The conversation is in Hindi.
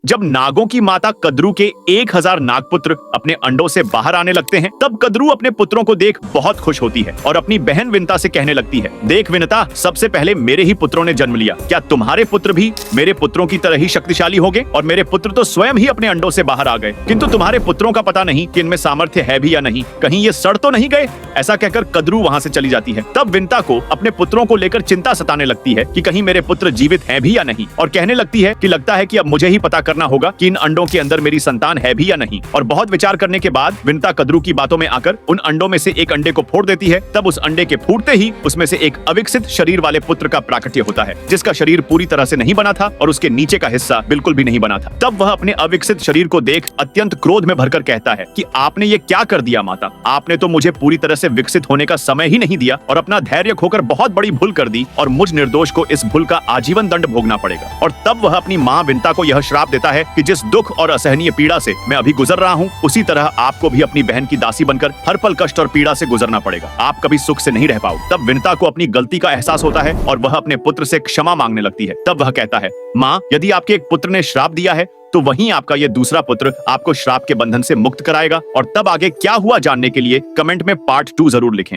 जब नागों की माता कद्रू के 1000 नागपुत्र अपने अंडों से बाहर आने लगते हैं, तब कद्रू अपने पुत्रों को देख बहुत खुश होती है और अपनी बहन विनता से कहने लगती है, देख विनता, सबसे पहले मेरे ही पुत्रों ने जन्म लिया, क्या तुम्हारे पुत्र भी मेरे पुत्रों की तरह ही शक्तिशाली होंगे? और मेरे पुत्र तो स्वयं ही अपने अंडों से बाहर आ गए, किंतु तुम्हारे पुत्रों का पता नहीं कि इनमें सामर्थ्य है भी या नहीं, कहीं ये सड़ तो नहीं गए? ऐसा कहकर कद्रू वहां से चली जाती है। तब विनता को अपने पुत्रों को लेकर चिंता सताने लगती है कि कहीं मेरे पुत्र जीवित हैं भी या नहीं, और कहने लगती है कि लगता है कि अब मुझे ही पता करना होगा कि इन अंडों के अंदर मेरी संतान है भी या नहीं। और बहुत विचार करने के बाद विनता कद्रू की बातों में आकर उन अंडों में से एक अंडे को फोड़ देती है। तब उस अंडे के फूटते ही उसमें से एक अविकसित शरीर वाले पुत्र का प्राकट्य होता है, जिसका शरीर पूरी तरह से नहीं बना था और उसके नीचे का हिस्सा बिल्कुल भी नहीं बना था। तब वह अपने अविकसित शरीर को देख अत्यंत क्रोध में भरकर कहता है कि आपने ये क्या कर दिया माता, आपने तो मुझे पूरी तरह से विकसित होने का समय ही नहीं दिया और अपना धैर्य खोकर बहुत बड़ी भूल कर दी, और मुझ निर्दोष को इस भूल का आजीवन दंड भोगना पड़ेगा। और तब वह अपनी माँ विनता को यह श्राप देता है कि जिस दुख और असहनीय पीड़ा से मैं अभी गुजर रहा हूँ, उसी तरह आपको भी अपनी बहन की दासी बनकर हर पल कष्ट और पीड़ा से गुजरना पड़ेगा, आप कभी सुख से नहीं रह पाओ। तब विनता को अपनी गलती का एहसास होता है और वह अपने पुत्र से क्षमा मांगने लगती है। तब वह कहता है, माँ, यदि आपके एक पुत्र ने श्राप दिया है तो वहीं आपका ये दूसरा पुत्र आपको श्राप के बंधन से मुक्त कराएगा। और तब आगे क्या हुआ जानने के लिए कमेंट में पार्ट 2 जरूर लिखें।